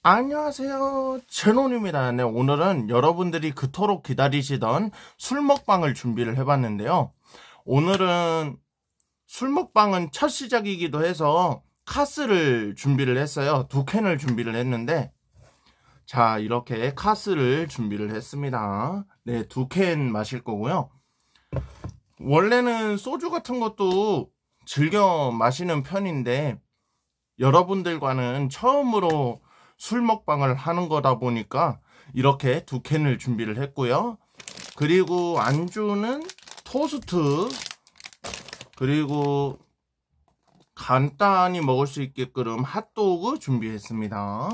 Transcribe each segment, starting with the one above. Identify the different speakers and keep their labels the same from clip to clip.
Speaker 1: 안녕하세요. 제논입니다. 네, 오늘은 여러분들이 그토록 기다리시던 술 먹방을 준비를 해봤는데요. 오늘은 술 먹방은 첫 시작이기도 해서 카스를 준비를 했어요. 두 캔을 준비를 했는데, 자, 이렇게 카스를 준비를 했습니다. 네, 두 캔 마실 거고요. 원래는 소주 같은 것도 즐겨 마시는 편인데, 여러분들과는 처음으로 술 먹방을 하는 거다 보니까 이렇게 두 캔을 준비를 했고요. 그리고 안주는 토스트, 그리고 간단히 먹을 수 있게끔 핫도그 준비했습니다.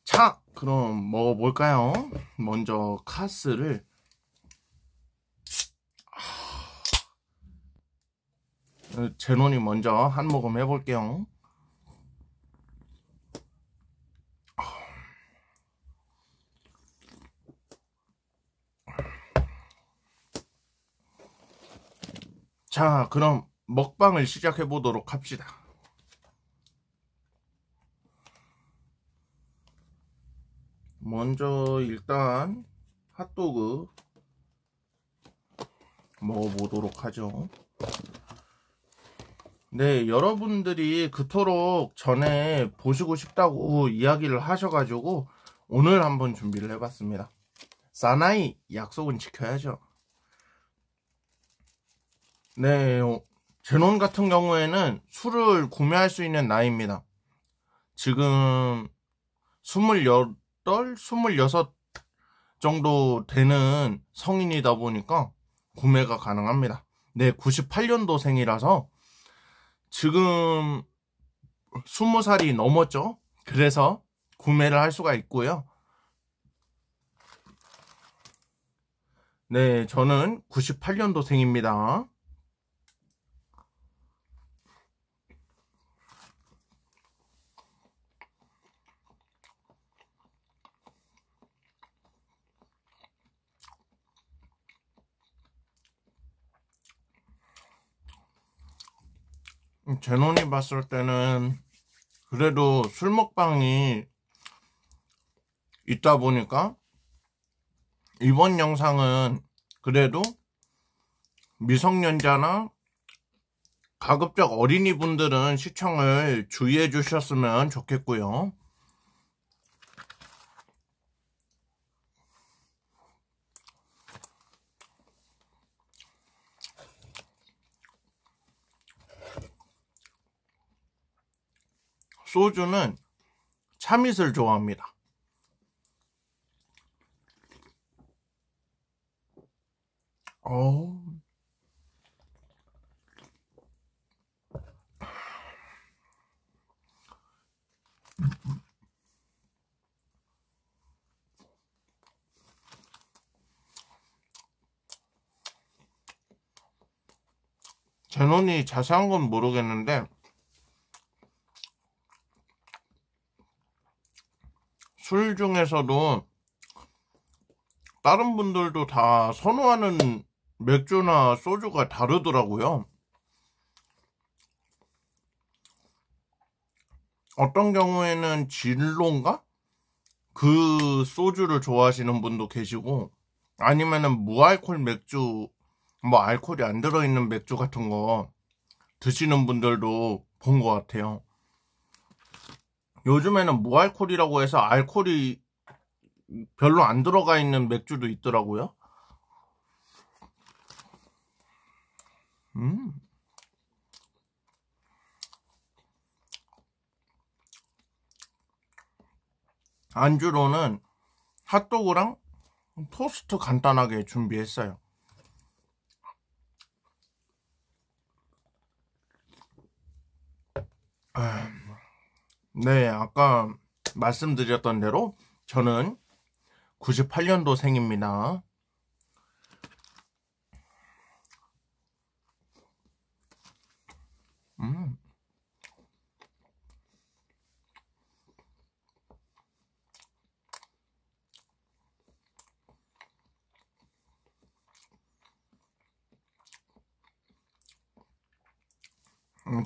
Speaker 1: 자, 그럼 먹어볼까요? 먼저 카스를 제논이 먼저 한 모금 해볼게요. 자, 그럼 먹방을 시작해 보도록 합시다. 먼저 일단 핫도그 먹어보도록 하죠. 네, 여러분들이 그토록 전에 보시고 싶다고 이야기를 하셔가지고 오늘 한번 준비를 해봤습니다. 사나이 약속은 지켜야죠. 네, 제논 같은 경우에는 술을 구매할 수 있는 나이입니다. 지금 28, 26 정도 되는 성인이다 보니까 구매가 가능합니다. 네, 98년도생이라서 지금 20살이 넘었죠. 그래서 구매를 할 수가 있고요. 네, 저는 98년도생입니다. 제논이 봤을 때는 그래도 술 먹방이 있다 보니까 이번 영상은 그래도 미성년자나 가급적 어린이분들은 시청을 주의해 주셨으면 좋겠고요. 소주는 참이슬 좋아합니다. 어우. 제논이 자세한 건 모르겠는데 술 중에서도 다른 분들도 다 선호하는 맥주나 소주가 다르더라고요. 어떤 경우에는 진로인가? 그 소주를 좋아하시는 분도 계시고 아니면은 무알콜 맥주, 뭐 알코올이 안 들어있는 맥주 같은 거 드시는 분들도 본 것 같아요. 요즘에는 무알콜이라고 해서 알코올이 별로 안 들어가 있는 맥주도 있더라고요. 안주로는 핫도그랑 토스트 간단하게 준비했어요. 네, 아까 말씀드렸던 대로 저는 98년도생입니다.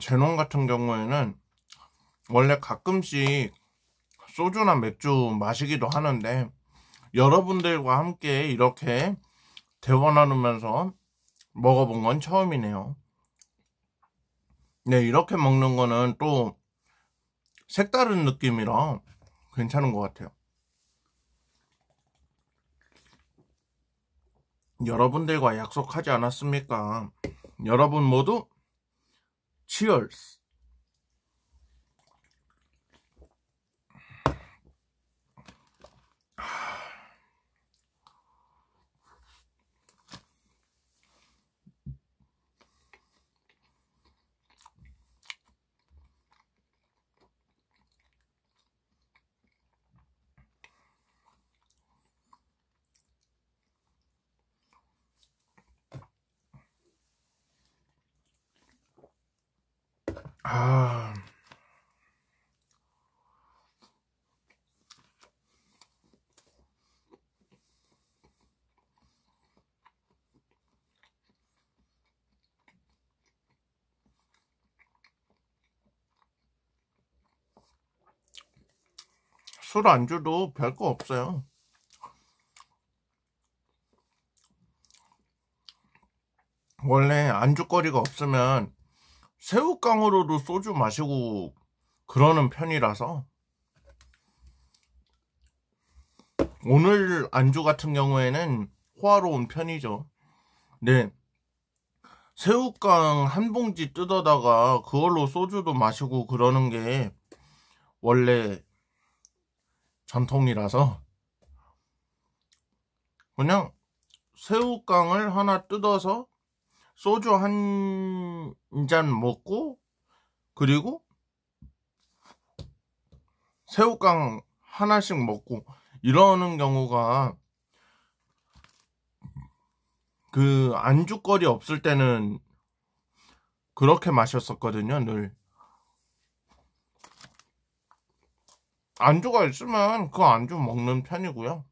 Speaker 1: 제논 같은 경우에는 원래 가끔씩 소주나 맥주 마시기도 하는데 여러분들과 함께 이렇게 대화 나누면서 먹어본 건 처음이네요. 네, 이렇게 먹는 거는 또 색다른 느낌이라 괜찮은 것 같아요. 여러분들과 약속하지 않았습니까? 여러분 모두 치얼스. 아, 술 안주도 별거 없어요. 원래 안주거리가 없으면 새우깡으로도 소주 마시고 그러는 편이라서 오늘 안주 같은 경우에는 호화로운 편이죠. 네, 새우깡 한 봉지 뜯어다가 그걸로 소주도 마시고 그러는 게 원래 전통이라서 그냥 새우깡을 하나 뜯어서 소주 한 잔 먹고 그리고 새우깡 하나씩 먹고 이러는 경우가 그 안주거리 없을 때는 그렇게 마셨었거든요. 늘 안주가 있으면 그 안주 먹는 편이고요.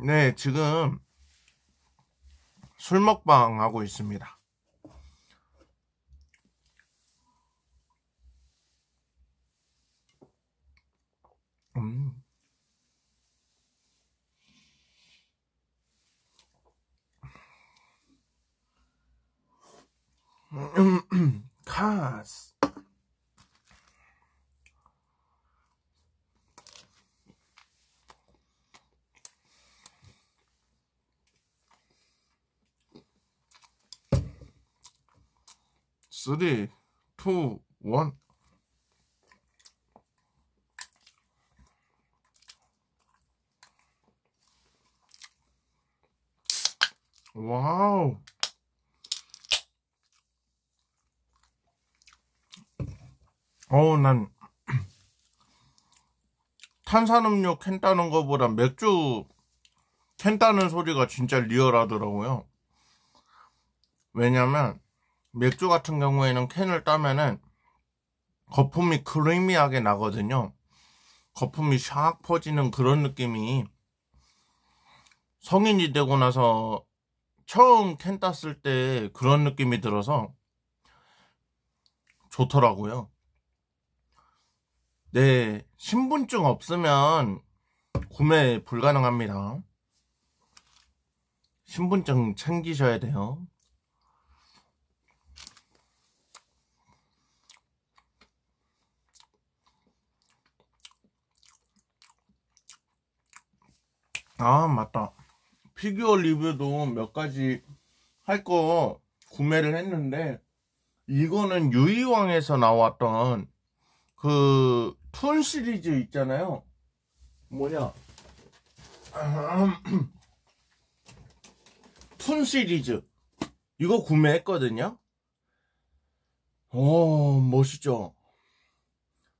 Speaker 1: 네, 지금 술 먹방 하고 있습니다. 음. 카스. 쓰리, 투, 원. 와우. 난 탄산음료 캔 따는 거보다 맥주 캔 따는 소리가 진짜 리얼하더라고요. 왜냐면 맥주 같은 경우에는 캔을 따면은 거품이 크리미하게 나거든요. 거품이 샥 퍼지는 그런 느낌이 성인이 되고 나서 처음 캔 땄을 때 그런 느낌이 들어서 좋더라고요. 네, 신분증 없으면 구매 불가능합니다. 신분증 챙기셔야 돼요. 아, 맞다. 피규어 리뷰도 몇 가지 할 거 구매를 했는데 이거는 유이왕에서 나왔던 그 툰 시리즈 있잖아요. 뭐냐? 툰 시리즈 이거 구매했거든요. 오, 멋있죠?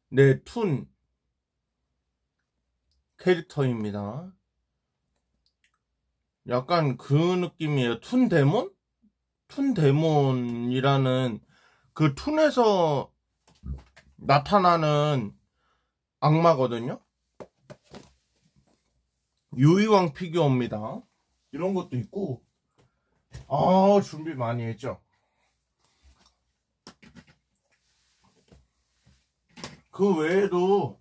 Speaker 1: 네, 툰 캐릭터입니다. 약간 그 느낌이에요. 툰 데몬? 툰 데몬이라는 그 툰에서 나타나는 악마거든요. 유이왕 피규어입니다. 이런 것도 있고. 준비 많이 했죠. 그 외에도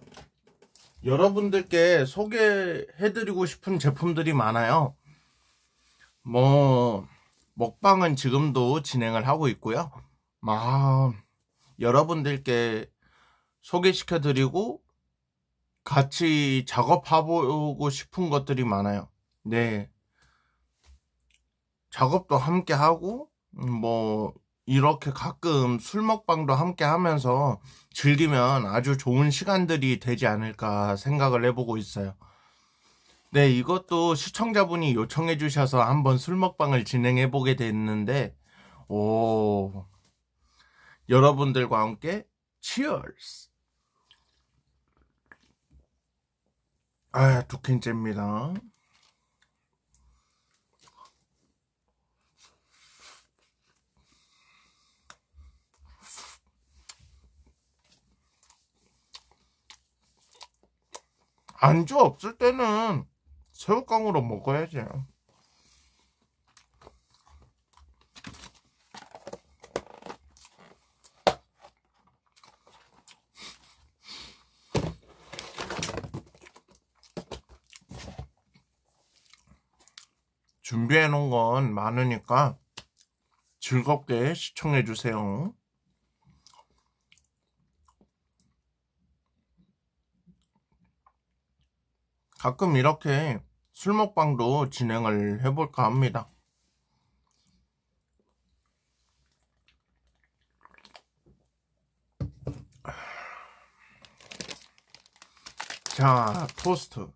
Speaker 1: 여러분들께 소개해드리고 싶은 제품들이 많아요. 먹방은 지금도 진행을 하고 있고요. 여러분들께 소개시켜드리고 같이 작업해보고 싶은 것들이 많아요. 네. 작업도 함께 하고, 이렇게 가끔 술 먹방도 함께 하면서 즐기면 아주 좋은 시간들이 되지 않을까 생각을 해보고 있어요. 네, 이것도 시청자분이 요청해 주셔서 한번 술 먹방을 진행해 보게 됐는데, 여러분들과 함께 치얼스. 두 캔째입니다. 안주 없을 때는 새우깡으로 먹어야지. 준비해 놓은 건 많으니까 즐겁게 시청해 주세요. 가끔 이렇게 술 먹방도 진행을 해볼까 합니다. 자, 토스트.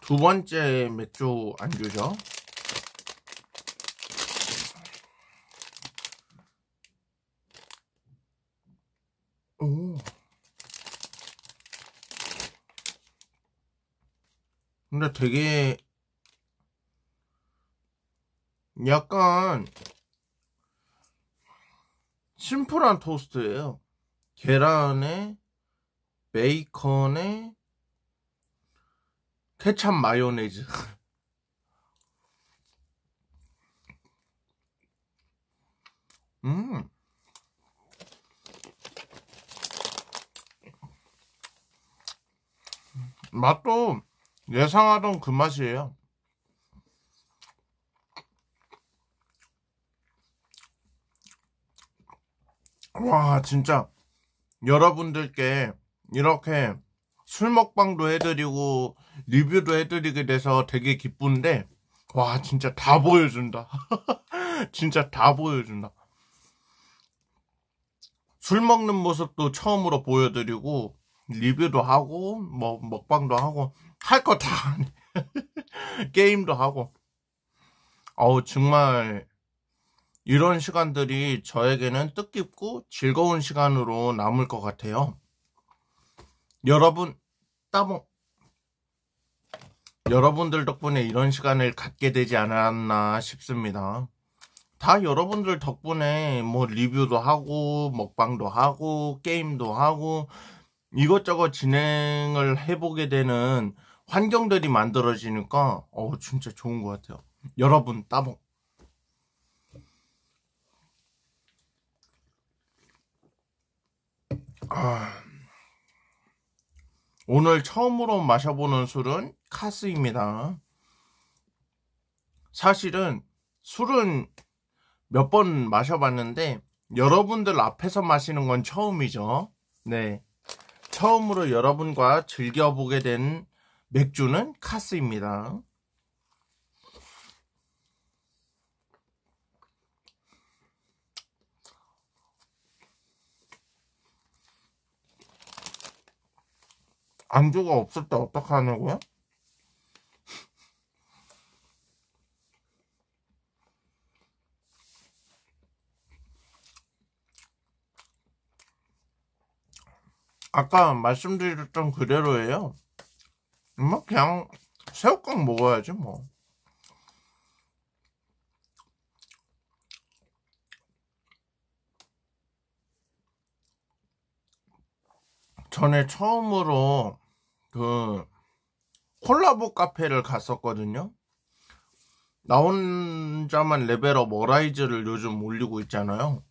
Speaker 1: 두 번째 맥주 안주죠. 근데 되게 약간 심플한 토스트예요. 계란에 베이컨에 케찹 마요네즈. 맛도 예상하던 그 맛이에요. 와, 진짜 여러분들께 이렇게 술 먹방도 해드리고 리뷰도 해드리게 돼서 되게 기쁜데, 와, 진짜 다 보여준다. 진짜 다 보여준다. 술 먹는 모습도 처음으로 보여드리고 리뷰도 하고 먹방도 하고 할 거 다 하네. 게임도 하고. 정말 이런 시간들이 저에게는 뜻깊고 즐거운 시간으로 남을 것 같아요. 여러분들 덕분에 이런 시간을 갖게 되지 않았나 싶습니다. 다 여러분들 덕분에 리뷰도 하고 먹방도 하고 게임도 하고 이것저것 진행을 해보게 되는 환경들이 만들어지니까 진짜 좋은 것 같아요. 여러분 따봉. 오늘 처음으로 마셔보는 술은 카스입니다. 사실은 술은 몇 번 마셔봤는데 여러분들 앞에서 마시는 건 처음이죠. 네, 처음으로 여러분과 즐겨보게 된 맥주는 카스입니다. 안주가 없을 때 어떡하냐고요? 아까 말씀드렸던 그대로예요. 그냥 새우깡 먹어야지 뭐. 전에 처음으로 그 콜라보 카페를 갔었거든요. 나 혼자만 레벨업 어라이즈를 요즘 올리고 있잖아요.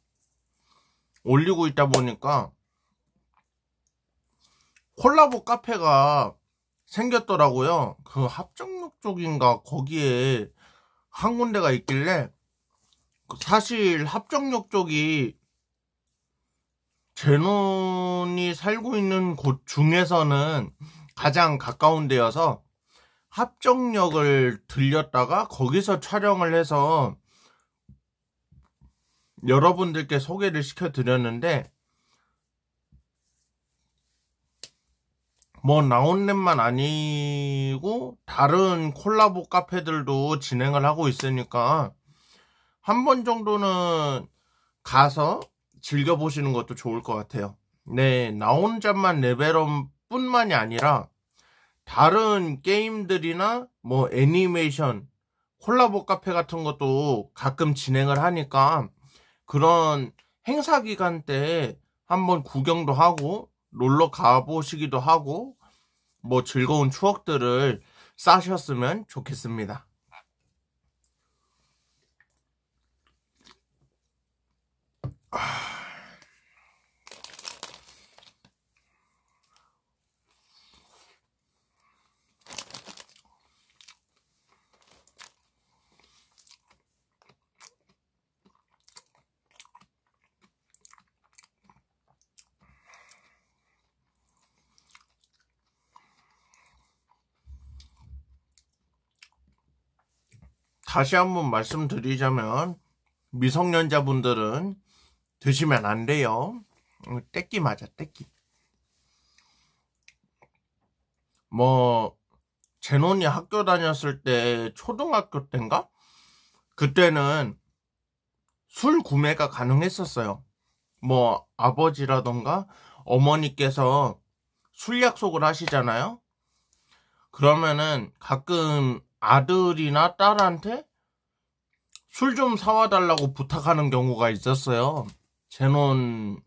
Speaker 1: 올리고 있다 보니까 콜라보 카페가 생겼더라고요. 그 합정역 쪽인가 거기에 한 군데가 있길래, 사실 합정역 쪽이 제논이 살고 있는 곳 중에서는 가장 가까운 데여서 합정역을 들렸다가 거기서 촬영을 해서 여러분들께 소개를 시켜드렸는데, 뭐 나온넷만 아니고 다른 콜라보 카페들도 진행을 하고 있으니까 한 번 정도는 가서 즐겨보시는 것도 좋을 것 같아요. 네, 나 혼자만 레벨업 뿐만이 아니라 다른 게임들이나 뭐 애니메이션 콜라보 카페 같은 것도 가끔 진행을 하니까 그런 행사 기간 때 한번 구경도 하고 놀러 가보시기도 하고 뭐 즐거운 추억들을 쌓으셨으면 좋겠습니다. 다시 한번 말씀드리자면 미성년자분들은 드시면 안 돼요. 떼끼 맞아, 떼끼. 뭐 제논이 학교 다녔을 때 초등학교 때인가? 그때는 술 구매가 가능했었어요. 뭐 아버지라던가 어머니께서 술 약속을 하시잖아요. 그러면은 가끔 아들이나 딸한테 술 좀 사와 달라고 부탁하는 경우가 있었어요. 제논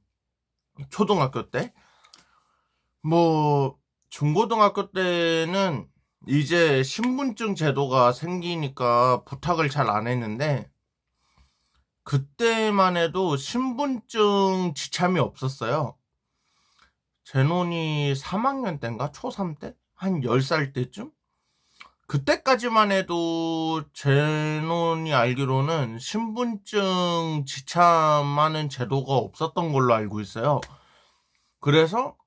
Speaker 1: 초등학교 때. 뭐 중고등학교 때는 이제 신분증 제도가 생기니까 부탁을 잘 안 했는데, 그때만 해도 신분증 지참이 없었어요. 제논이 3학년 때인가? 초3 때? 한 10살 때쯤? 그때까지만 해도 제논이 알기로는 신분증 지참하는 제도가 없었던 걸로 알고 있어요. 그래서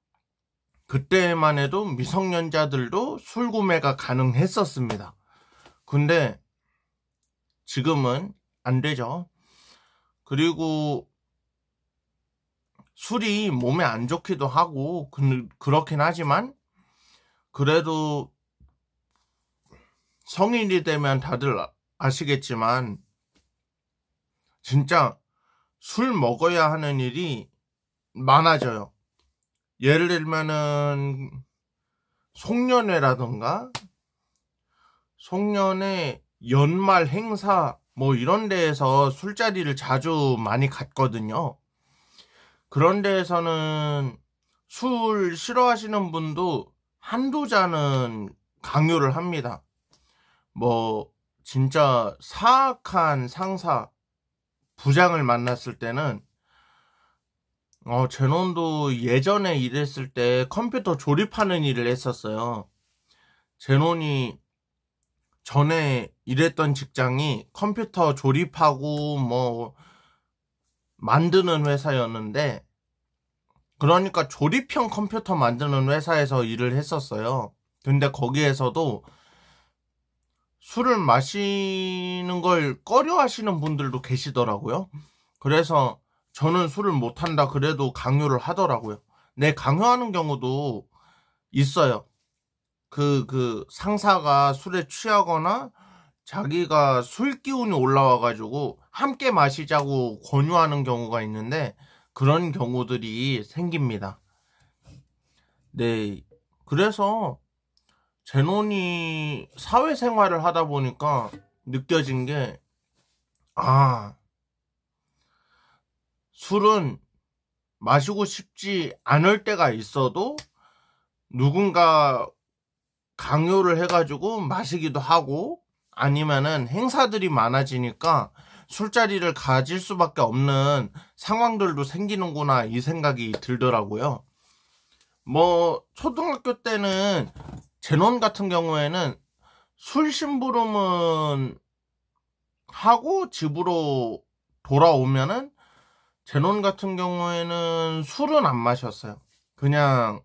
Speaker 1: 그때만 해도 미성년자들도 술 구매가 가능했었습니다. 근데 지금은 안 되죠. 그리고 술이 몸에 안 좋기도 하고 그렇긴 하지만, 그래도 성인이 되면 다들 아시겠지만 진짜 술 먹어야 하는 일이 많아져요. 예를 들면은 송년회라던가 송년회, 연말 행사 뭐 이런 데에서 술자리를 자주 많이 갔거든요. 그런 데에서는 술 싫어하시는 분도 한두 잔은 강요를 합니다. 뭐 진짜 사악한 상사, 부장을 만났을 때는 제논도 예전에 일했을 때 컴퓨터 조립하는 일을 했었어요. 제논이 전에 일했던 직장이 컴퓨터 조립하고 뭐 만드는 회사였는데, 그러니까 조립형 컴퓨터 만드는 회사에서 일을 했었어요. 근데 거기에서도 술을 마시는 걸 꺼려 하시는 분들도 계시더라고요. 그래서 저는 술을 못한다 그래도 강요를 하더라고요. 네, 강요하는 경우도 있어요. 그 상사가 술에 취하거나 자기가 술 기운이 올라와가지고 함께 마시자고 권유하는 경우가 있는데, 그런 경우들이 생깁니다. 네, 그래서 제논이 사회생활을 하다 보니까 느껴진 게, 술은 마시고 싶지 않을 때가 있어도 누군가 강요를 해가지고 마시기도 하고, 아니면은 행사들이 많아지니까 술자리를 가질 수밖에 없는 상황들도 생기는구나, 이 생각이 들더라고요. 뭐 초등학교 때는 제논 같은 경우에는 술 심부름은 하고 집으로 돌아오면은, 제논 같은 경우에는 술은 안 마셨어요. 그냥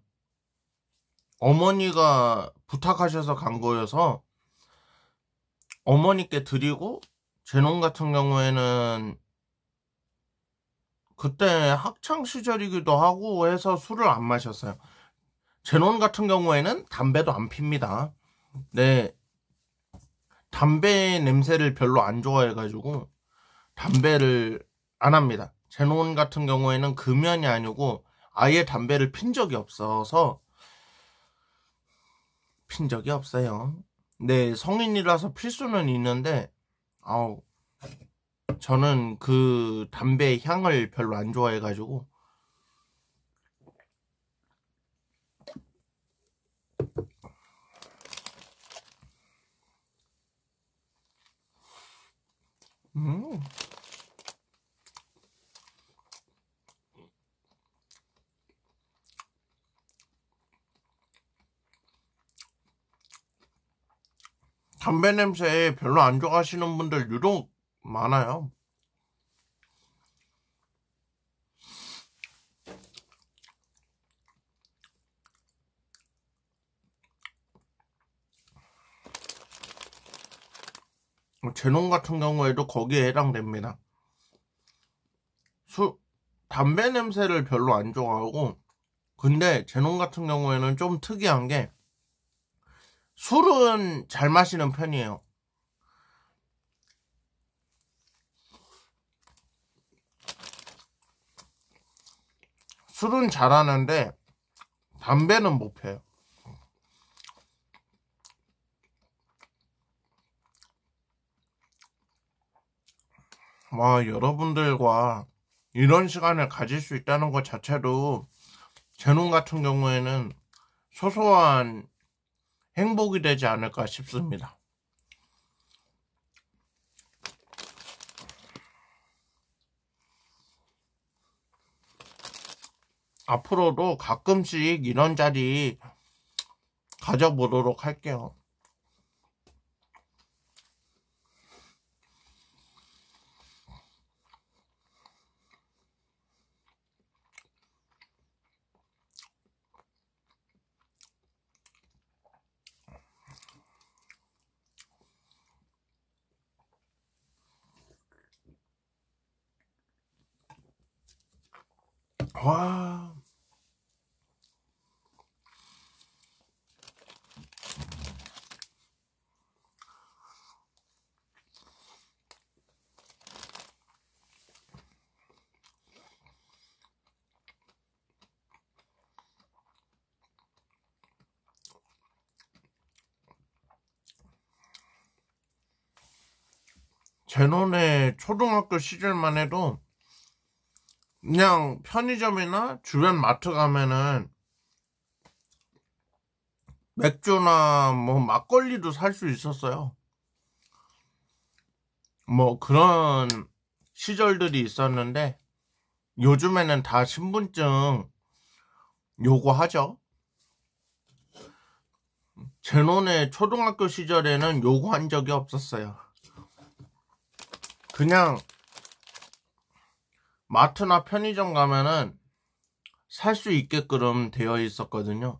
Speaker 1: 어머니가 부탁하셔서 간 거여서 어머니께 드리고, 제논 같은 경우에는 그때 학창 시절이기도 하고 해서 술을 안 마셨어요. 제논 같은 경우에는 담배도 안 핍니다. 네, 담배 냄새를 별로 안 좋아해가지고 담배를 안 합니다. 제논 같은 경우에는 금연이 아니고 아예 담배를 핀 적이 없어서, 핀 적이 없어요. 네, 성인이라서 필 수는 있는데, 아우, 저는 그 담배 향을 별로 안 좋아해가지고. 음. 담배 냄새 별로 안 좋아하시는 분들 유독 많아요. 제논 같은 경우에도 거기에 해당됩니다. 담배 냄새를 별로 안 좋아하고, 근데 제논 같은 경우에는 좀 특이한 게, 술은 잘 마시는 편이에요. 술은 잘하는데 담배는 못 펴요. 와, 여러분들과 이런 시간을 가질 수 있다는 것 자체도 제논 같은 경우에는 소소한 행복이 되지 않을까 싶습니다. 앞으로도 가끔씩 이런 자리 가져보도록 할게요. 와, 제논의 초등학교 시절만 해도 그냥 편의점이나 주변 마트 가면은 맥주나 뭐 막걸리도 살 수 있었어요. 뭐 그런 시절들이 있었는데, 요즘에는 다 신분증 요구하죠. 제논의 초등학교 시절에는 요구한 적이 없었어요. 그냥 마트나 편의점 가면은 살 수 있게끔 되어 있었거든요.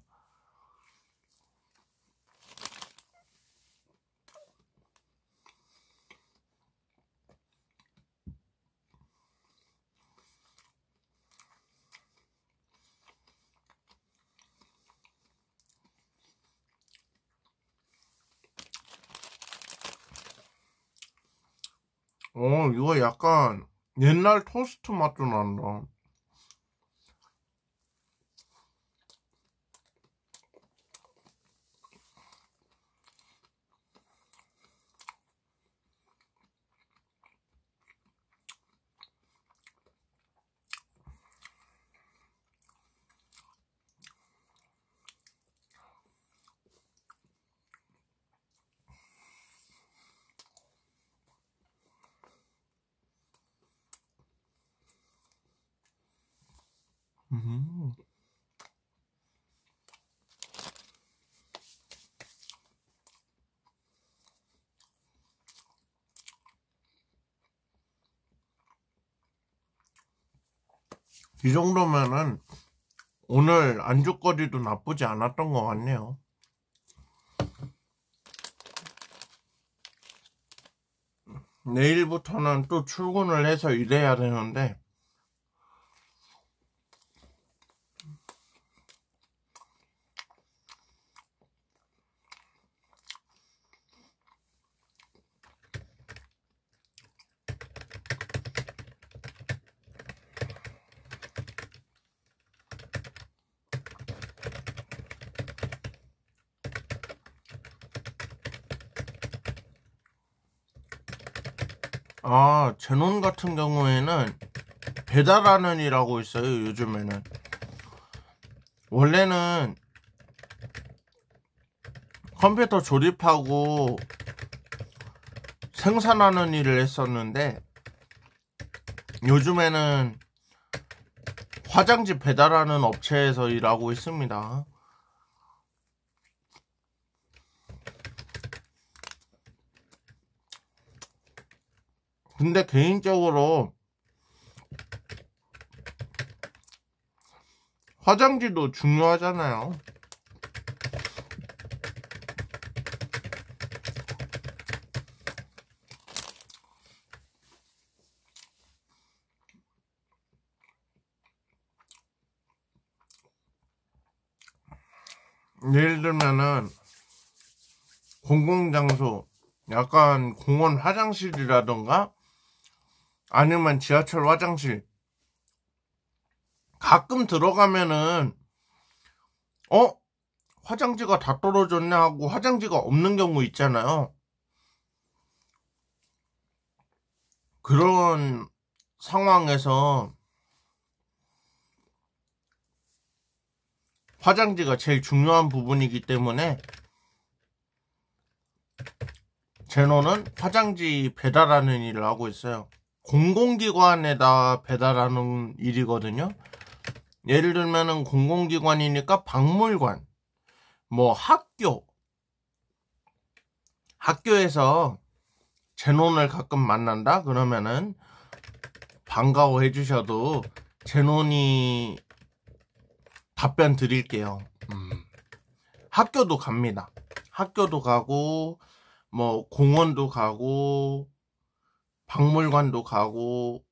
Speaker 1: 이거 약간 옛날 토스트 맛도 난다. 음. 이 정도면은 오늘 안주거리도 나쁘지 않았던 것 같네요. 내일부터는 또 출근을 해서 일해야 되는데 제논 같은 경우에는 배달하는 이라고 있어요. 요즘에는 원래는 컴퓨터 조립하고 생산하는 일을 했었는데 요즘에는 화장지 배달하는 업체에서 일하고 있습니다. 근데 개인적으로 화장지도 중요하잖아요. 예를 들면은 공공장소, 약간 공원 화장실이라던가 아니면 지하철 화장실 가끔 들어가면은 화장지가 다 떨어졌네 하고 화장지가 없는 경우 있잖아요. 그런 상황에서 화장지가 제일 중요한 부분이기 때문에 제노는 화장지 배달하는 일을 하고 있어요. 공공기관에다 배달하는 일이거든요. 예를 들면은 공공기관이니까 박물관, 뭐 학교에서 제논을 가끔 만난다 그러면은 반가워해 주셔도 제논이 답변 드릴게요. 학교도 갑니다. 학교도 가고 뭐 공원도 가고 박물관도 가고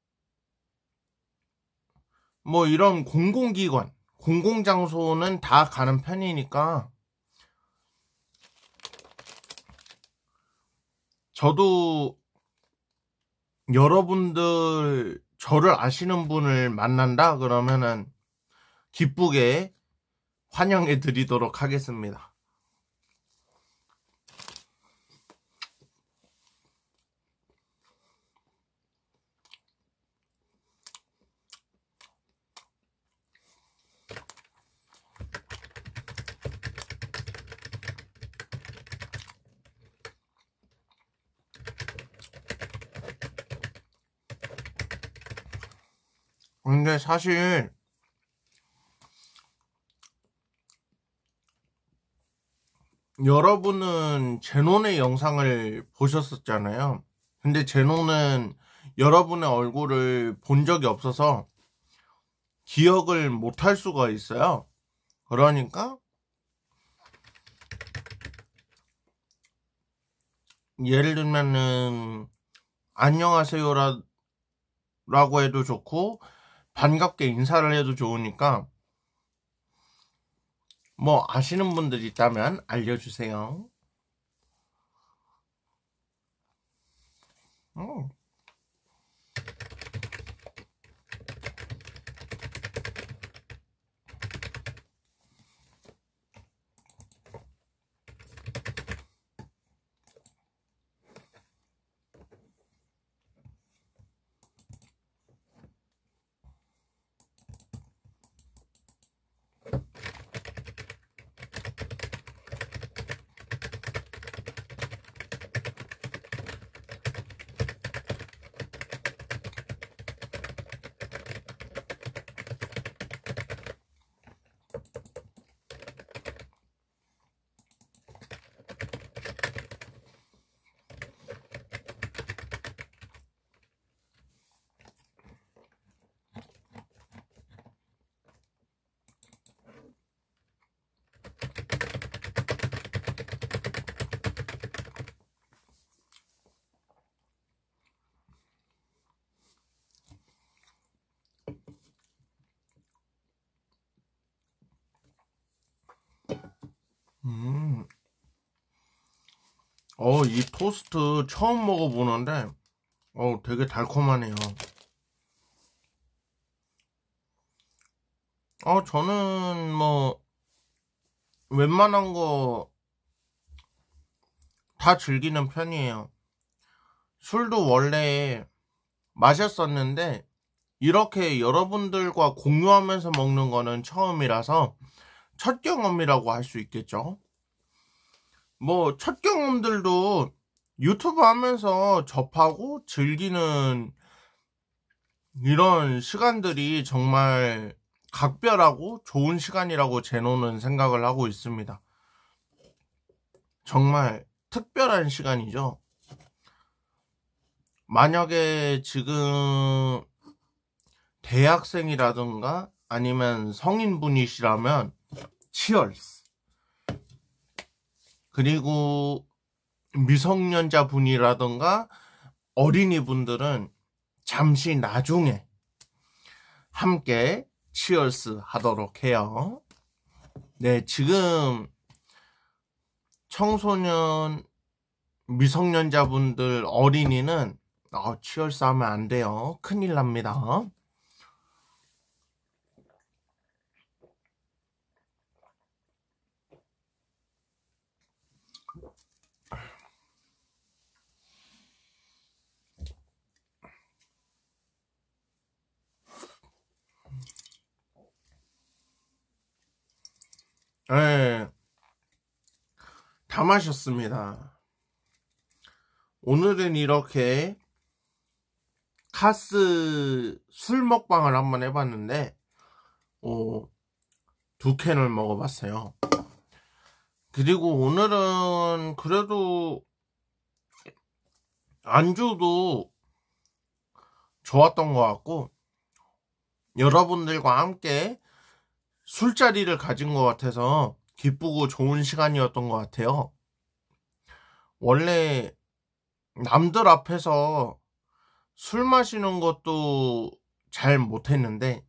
Speaker 1: 뭐 이런 공공기관, 공공장소는 다 가는 편이니까 저도 여러분들 저를 아시는 분을 만난다 그러면은 기쁘게 환영해 드리도록 하겠습니다. 근데 사실 여러분은 제논의 영상을 보셨었잖아요. 근데 제논은 여러분의 얼굴을 본 적이 없어서 기억을 못할 수가 있어요. 그러니까 예를 들면은 안녕하세요라고 해도 좋고 반갑게 인사를 해도 좋으니까 뭐 아시는 분들 있다면 알려주세요. 이 토스트 처음 먹어보는데, 되게 달콤하네요. 저는 뭐, 웬만한 거 다 즐기는 편이에요. 술도 원래 마셨었는데, 이렇게 여러분들과 공유하면서 먹는 거는 처음이라서 첫 경험이라고 할 수 있겠죠. 뭐 첫 경험들도 유튜브 하면서 접하고 즐기는 이런 시간들이 정말 각별하고 좋은 시간이라고 제노는 생각을 하고 있습니다. 정말 특별한 시간이죠. 만약에 지금 대학생이라든가 아니면 성인분이시라면 치얼스. 그리고 미성년자 분이라든가 어린이분들은 잠시 나중에 함께 치얼스 하도록 해요. 네, 지금 청소년, 미성년자분들, 어린이는 치얼스 하면 안 돼요. 큰일 납니다. 네, 다 마셨습니다. 오늘은 이렇게 카스 술 먹방을 한번 해봤는데 2캔을 먹어봤어요. 그리고 오늘은 그래도 안주도 좋았던 것 같고 여러분들과 함께 술자리를 가진 것 같아서 기쁘고 좋은 시간이었던 것 같아요. 원래 남들 앞에서 술 마시는 것도 잘 못했는데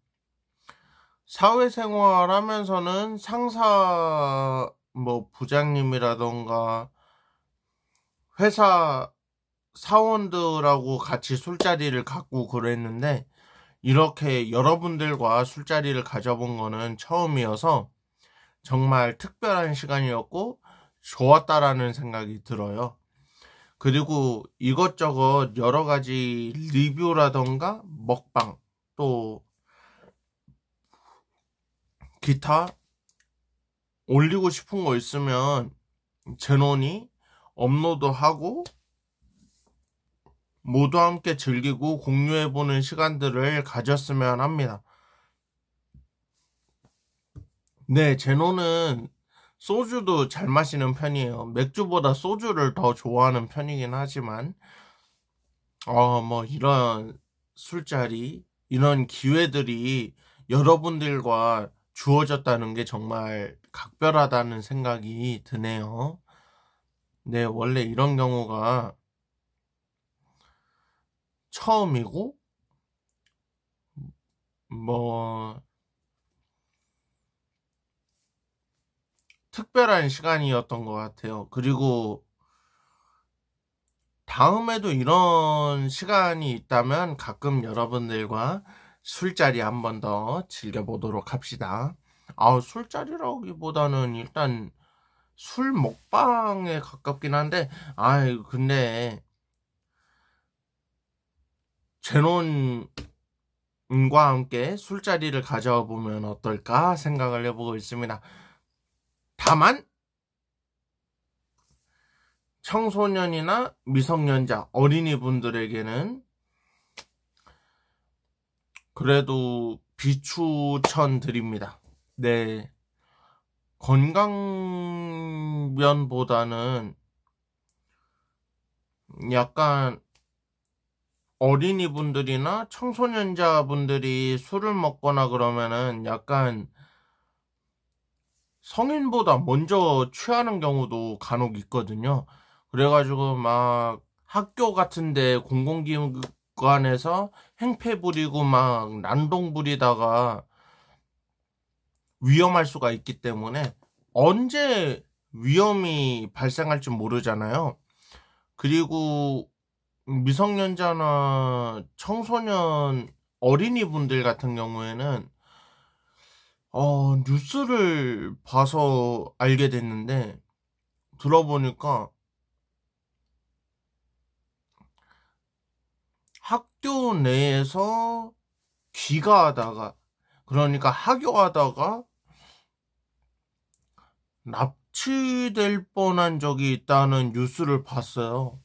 Speaker 1: 사회생활 하면서는 상사 뭐 부장님이라던가 회사 사원들하고 같이 술자리를 갖고 그랬는데 이렇게 여러분들과 술자리를 가져본 거는 처음이어서 정말 특별한 시간이었고 좋았다라는 생각이 들어요. 그리고 이것저것 여러 가지 리뷰라던가 먹방 또 기타 올리고 싶은 거 있으면 제논이 업로드하고 모두 함께 즐기고 공유해보는 시간들을 가졌으면 합니다. 네, 제노는 소주도 잘 마시는 편이에요. 맥주보다 소주를 더 좋아하는 편이긴 하지만 뭐 이런 술자리, 이런 기회들이 여러분들과 주어졌다는 게 정말 각별하다는 생각이 드네요. 네, 원래 이런 경우가 처음이고 뭐 특별한 시간이었던 것 같아요. 그리고 다음에도 이런 시간이 있다면 가끔 여러분들과 술자리 한 번 더 즐겨보도록 합시다. 술자리라기보다는 일단 술 먹방에 가깝긴 한데 근데 제논과 함께 술자리를 가져보면 어떨까 생각을 해보고 있습니다. 다만 청소년이나 미성년자, 어린이분들에게는 그래도 비추천 드립니다. 네, 건강면보다는 약간 어린이분들이나 청소년자분들이 술을 먹거나 그러면은 약간 성인보다 먼저 취하는 경우도 간혹 있거든요. 그래가지고 막 학교 같은데 공공기관에서 행패 부리고 막 난동 부리다가 위험할 수가 있기 때문에 언제 위험이 발생할지 모르잖아요. 그리고 미성년자나 청소년 어린이분들 같은 경우에는 뉴스를 봐서 알게 됐는데, 들어보니까 학교 내에서 귀가하다가, 그러니까 하교하다가 납치될 뻔한 적이 있다는 뉴스를 봤어요.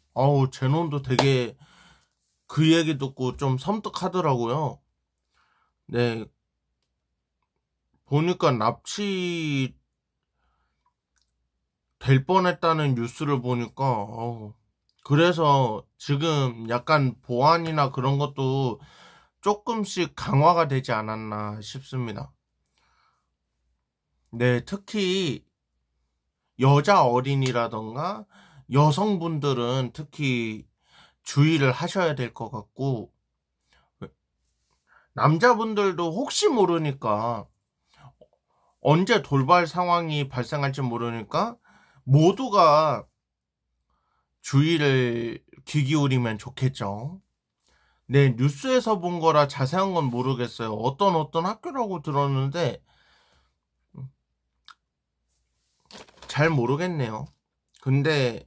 Speaker 1: 제 놈도 되게 그 얘기 듣고 좀 섬뜩하더라고요. 네, 보니까 납치 될 뻔했다는 뉴스를 보니까, 그래서 지금 약간 보안이나 그런 것도 조금씩 강화가 되지 않았나 싶습니다. 네, 특히 여자 어린이라던가 여성분들은 특히 주의를 하셔야 될 것 같고, 남자분들도 혹시 모르니까, 언제 돌발 상황이 발생할지 모르니까 모두가 주의를 귀 기울이면 좋겠죠. 네, 뉴스에서 본 거라 자세한 건 모르겠어요. 어떤 학교라고 들었는데 잘 모르겠네요. 근데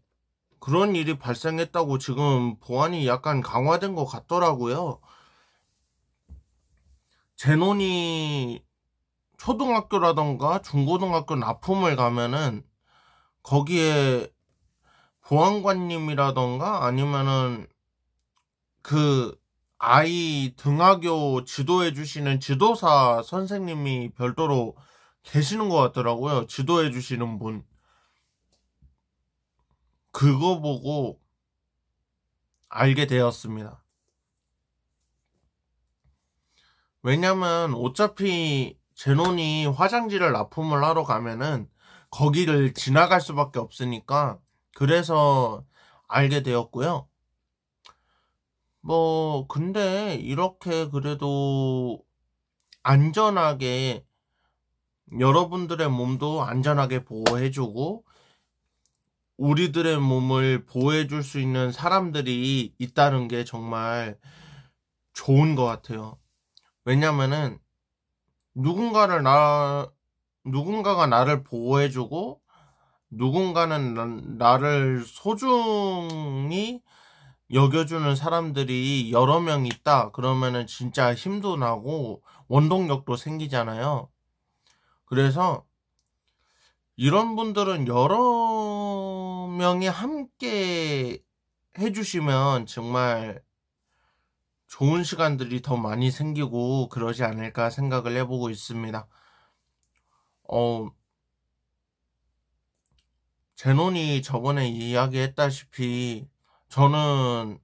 Speaker 1: 그런 일이 발생했다고 지금 보안이 약간 강화된 것 같더라고요. 제논이 초등학교라던가 중고등학교 납품을 가면은 거기에 보안관님이라던가 아니면은 그 아이 등하교 지도해 주시는 지도사 선생님이 별도로 계시는 것 같더라고요. 지도해 주시는 분. 그거 보고 알게 되었습니다. 왜냐면 어차피 제논이 화장지를 납품을 하러 가면은 거기를 지나갈 수밖에 없으니까 그래서 알게 되었고요. 근데 이렇게 그래도 안전하게 여러분들의 몸도 안전하게 보호해주고 우리들의 몸을 보호해줄 수 있는 사람들이 있다는 게 정말 좋은 것 같아요. 왜냐면은 누군가가 나를 보호해주고 누군가는 나를 소중히 여겨주는 사람들이 여러 명 있다. 그러면은 진짜 힘도 나고 원동력도 생기잖아요. 그래서 이런 분들은 여러 명이 함께 해주시면 정말 좋은 시간들이 더 많이 생기고 그러지 않을까 생각을 해보고 있습니다. 제논이 저번에 이야기했다시피 저는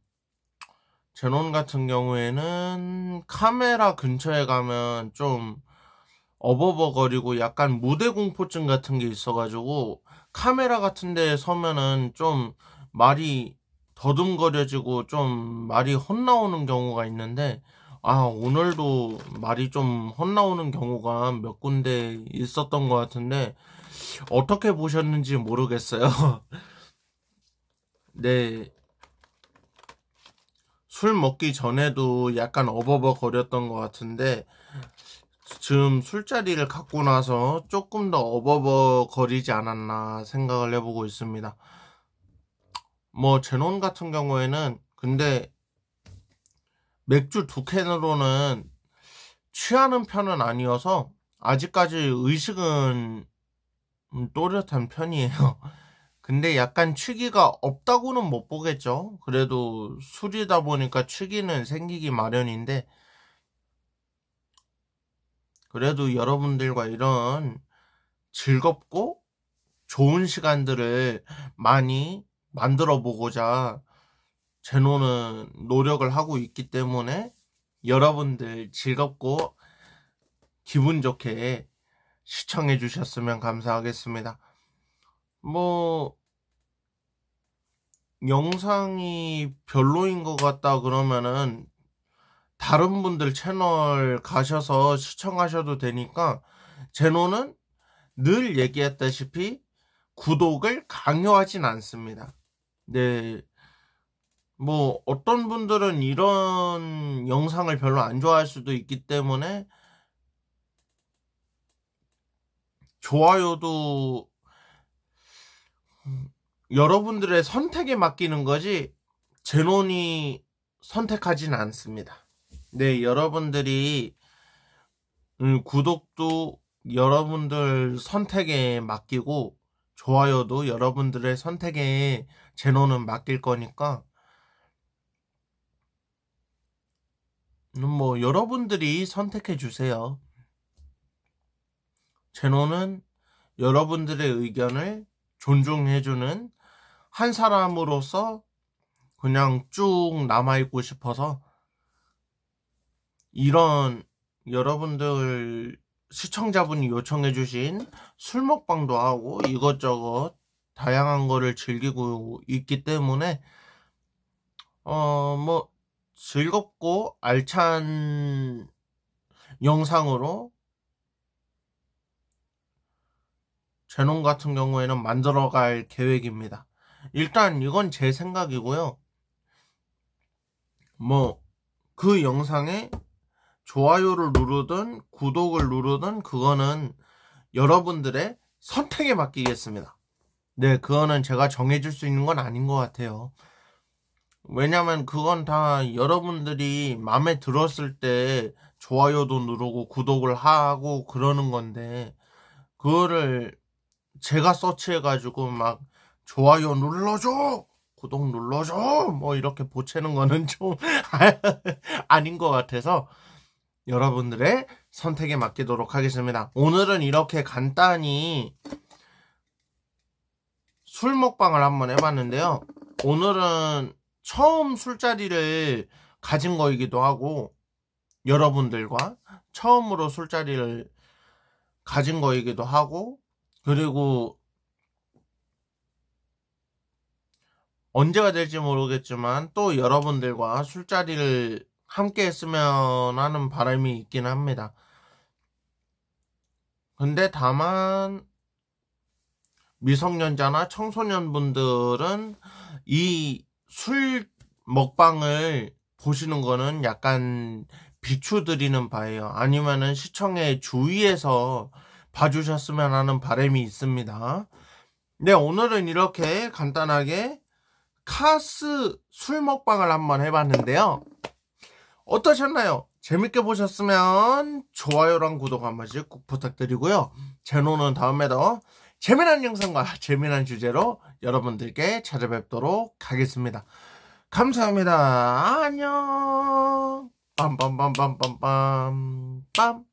Speaker 1: 제논 같은 경우에는 카메라 근처에 가면 좀 어버버거리고 약간 무대 공포증 같은 게 있어가지고 카메라 같은 데 서면은 좀 말이 더듬거려지고 좀 말이 헛나오는 경우가 있는데 오늘도 말이 좀 헛나오는 경우가 몇 군데 있었던 것 같은데 어떻게 보셨는지 모르겠어요. 네, 술 먹기 전에도 약간 어버버거렸던 것 같은데 지금 술자리를 갖고 나서 조금 더 어버버거리지 않았나 생각을 해보고 있습니다. 제논 같은 경우에는 근데 맥주 2캔으로는 취하는 편은 아니어서 아직까지 의식은 또렷한 편이에요. 근데 약간 취기가 없다고는 못 보겠죠. 그래도 술이다 보니까 취기는 생기기 마련인데 그래도 여러분들과 이런 즐겁고 좋은 시간들을 많이 만들어 보고자 제노는 노력을 하고 있기 때문에 여러분들 즐겁고 기분 좋게 시청해 주셨으면 감사하겠습니다. 영상이 별로인 것 같다 그러면은 다른 분들 채널 가셔서 시청하셔도 되니까 제노는 늘 얘기했다시피 구독을 강요하진 않습니다. 네, 뭐 어떤 분들은 이런 영상을 별로 안 좋아할 수도 있기 때문에 좋아요도 여러분들의 선택에 맡기는 거지 제논이 선택하진 않습니다. 네, 여러분들이 구독도 여러분들 선택에 맡기고 좋아요도 여러분들의 선택에 제논은 맡길 거니까 뭐 여러분들이 선택해 주세요. 제논은 여러분들의 의견을 존중해주는 한 사람으로서 그냥 쭉 남아있고 싶어서 이런 여러분들 시청자분이 요청해주신 술 먹방도 하고 이것저것 다양한 거를 즐기고 있기 때문에 뭐 즐겁고 알찬 영상으로 제논 같은 경우에는 만들어갈 계획입니다. 일단 이건 제 생각이고요. 뭐 그 영상에 좋아요를 누르든 구독을 누르든 그거는 여러분들의 선택에 맡기겠습니다. 네, 그거는 제가 정해줄 수 있는 건 아닌 것 같아요. 왜냐면 그건 다 여러분들이 마음에 들었을 때 좋아요도 누르고 구독을 하고 그러는 건데 그거를 제가 서치해가지고 막 좋아요 눌러줘! 구독 눌러줘! 뭐 이렇게 보채는 거는 좀 아닌 것 같아서 여러분들의 선택에 맡기도록 하겠습니다. 오늘은 이렇게 간단히 술 먹방을 한번 해봤는데요. 오늘은 처음 술자리를 가진 거이기도 하고 여러분들과 처음으로 술자리를 가진 거이기도 하고 그리고 언제가 될지 모르겠지만 또 여러분들과 술자리를 함께 했으면 하는 바람이 있긴 합니다. 근데 다만 미성년자나 청소년분들은 이 술 먹방을 보시는 거는 약간 비추드리는 바예요. 아니면은 시청에 주의해서 봐주셨으면 하는 바람이 있습니다. 네, 오늘은 이렇게 간단하게 카스 술 먹방을 한번 해봤는데요. 어떠셨나요? 재밌게 보셨으면 좋아요랑 구독 한 번씩 꼭 부탁드리고요. 제논은 다음에 더 재미난 영상과 재미난 주제로 여러분들께 찾아뵙도록 하겠습니다. 감사합니다. 안녕. 빰빰빰빰빰빰 빰.